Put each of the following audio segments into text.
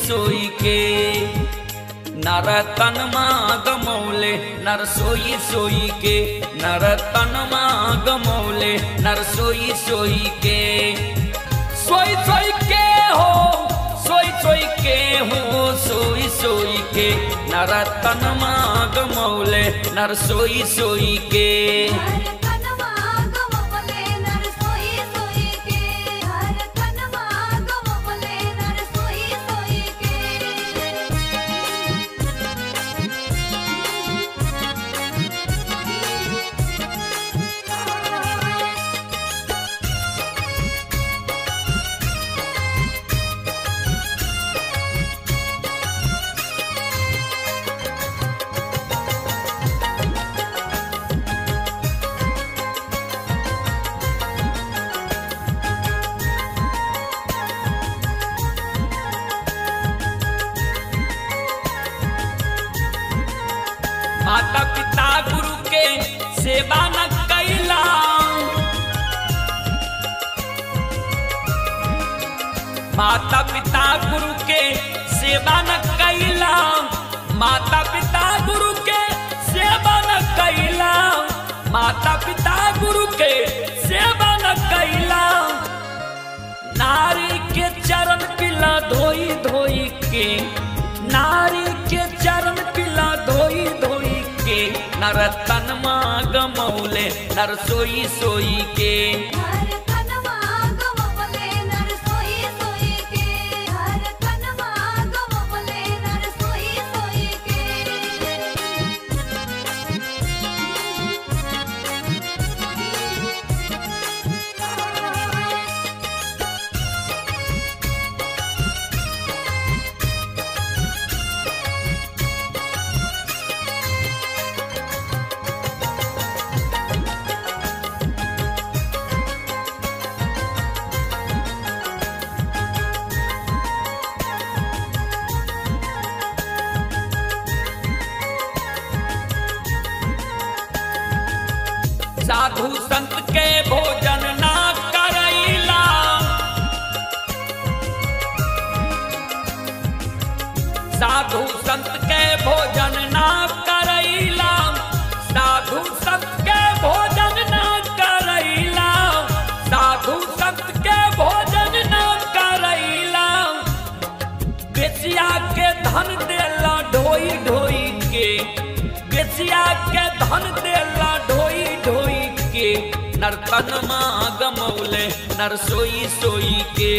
सोई के नर तन गमौले नर सोई के नर तन गमौले नर सोई के सोई के हो सोई के हो सोई के नर तन गमौले नर सोई के माता पिता गुरु के सेवा न कैला माता पिता गुरु के सेवा न कैला माता पिता गुरु के सेवा न कैला माता पिता गुरु के सेवा न कैला नारी के चरण पिला धोई धोई के नारी के चरण पिला धोई धोई के नर तन गमौले नर सोई के साधु संत के भोजन ना करैला साधु संत के भोजन ना करैला साधु संत के भोजन ना करैला साधु संत के भोजन ना करैला बेचिया के धन देला ढोई ढोई के बेचिया के धन देला ढोई ढोई के नर तन गमौले नर सोई के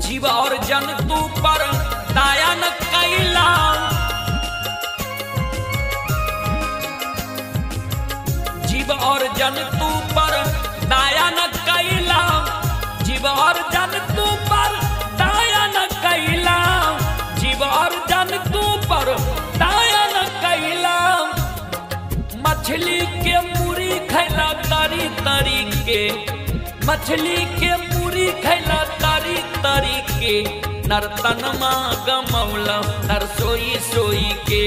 जीव और जंतु पर दया न कैला जीव और जंतु पर दया न कैला जीव और जंतु पर दया न कैला जीव और जंतु पर दया न कैला मछली के पूरी खैला तरी तरी के मछली के पूरी खैला तारी तारी के नर तन गमौला नर सोई के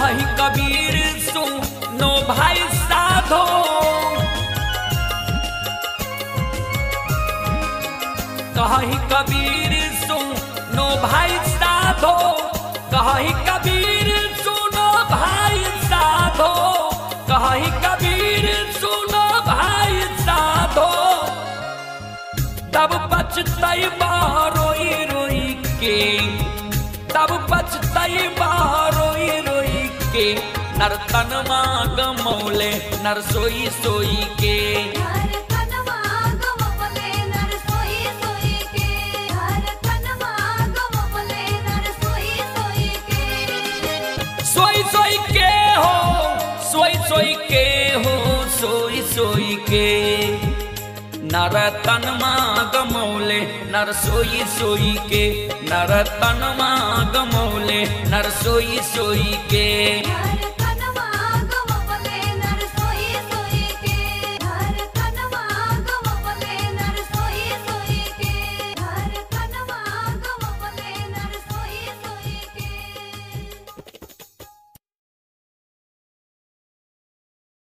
कहीं कबीर सुनो भाई साधो, कहीं कबीर सुनो भाई साधो, कहीं कबीर सुनो भाई साधो, कहीं कबीर सुनो भाई साधो। तब पछतैबा रोई रोई के, तब पछतैबा रोई रोई के, नर तनमा गमौले नर सोई सोई के। सोई सोई के हो, सोई सोई के हो, सोई सोई के, नर तनमा गमौले नर सोई सोई के, नर तनमा गमौले नर सोई सोई के।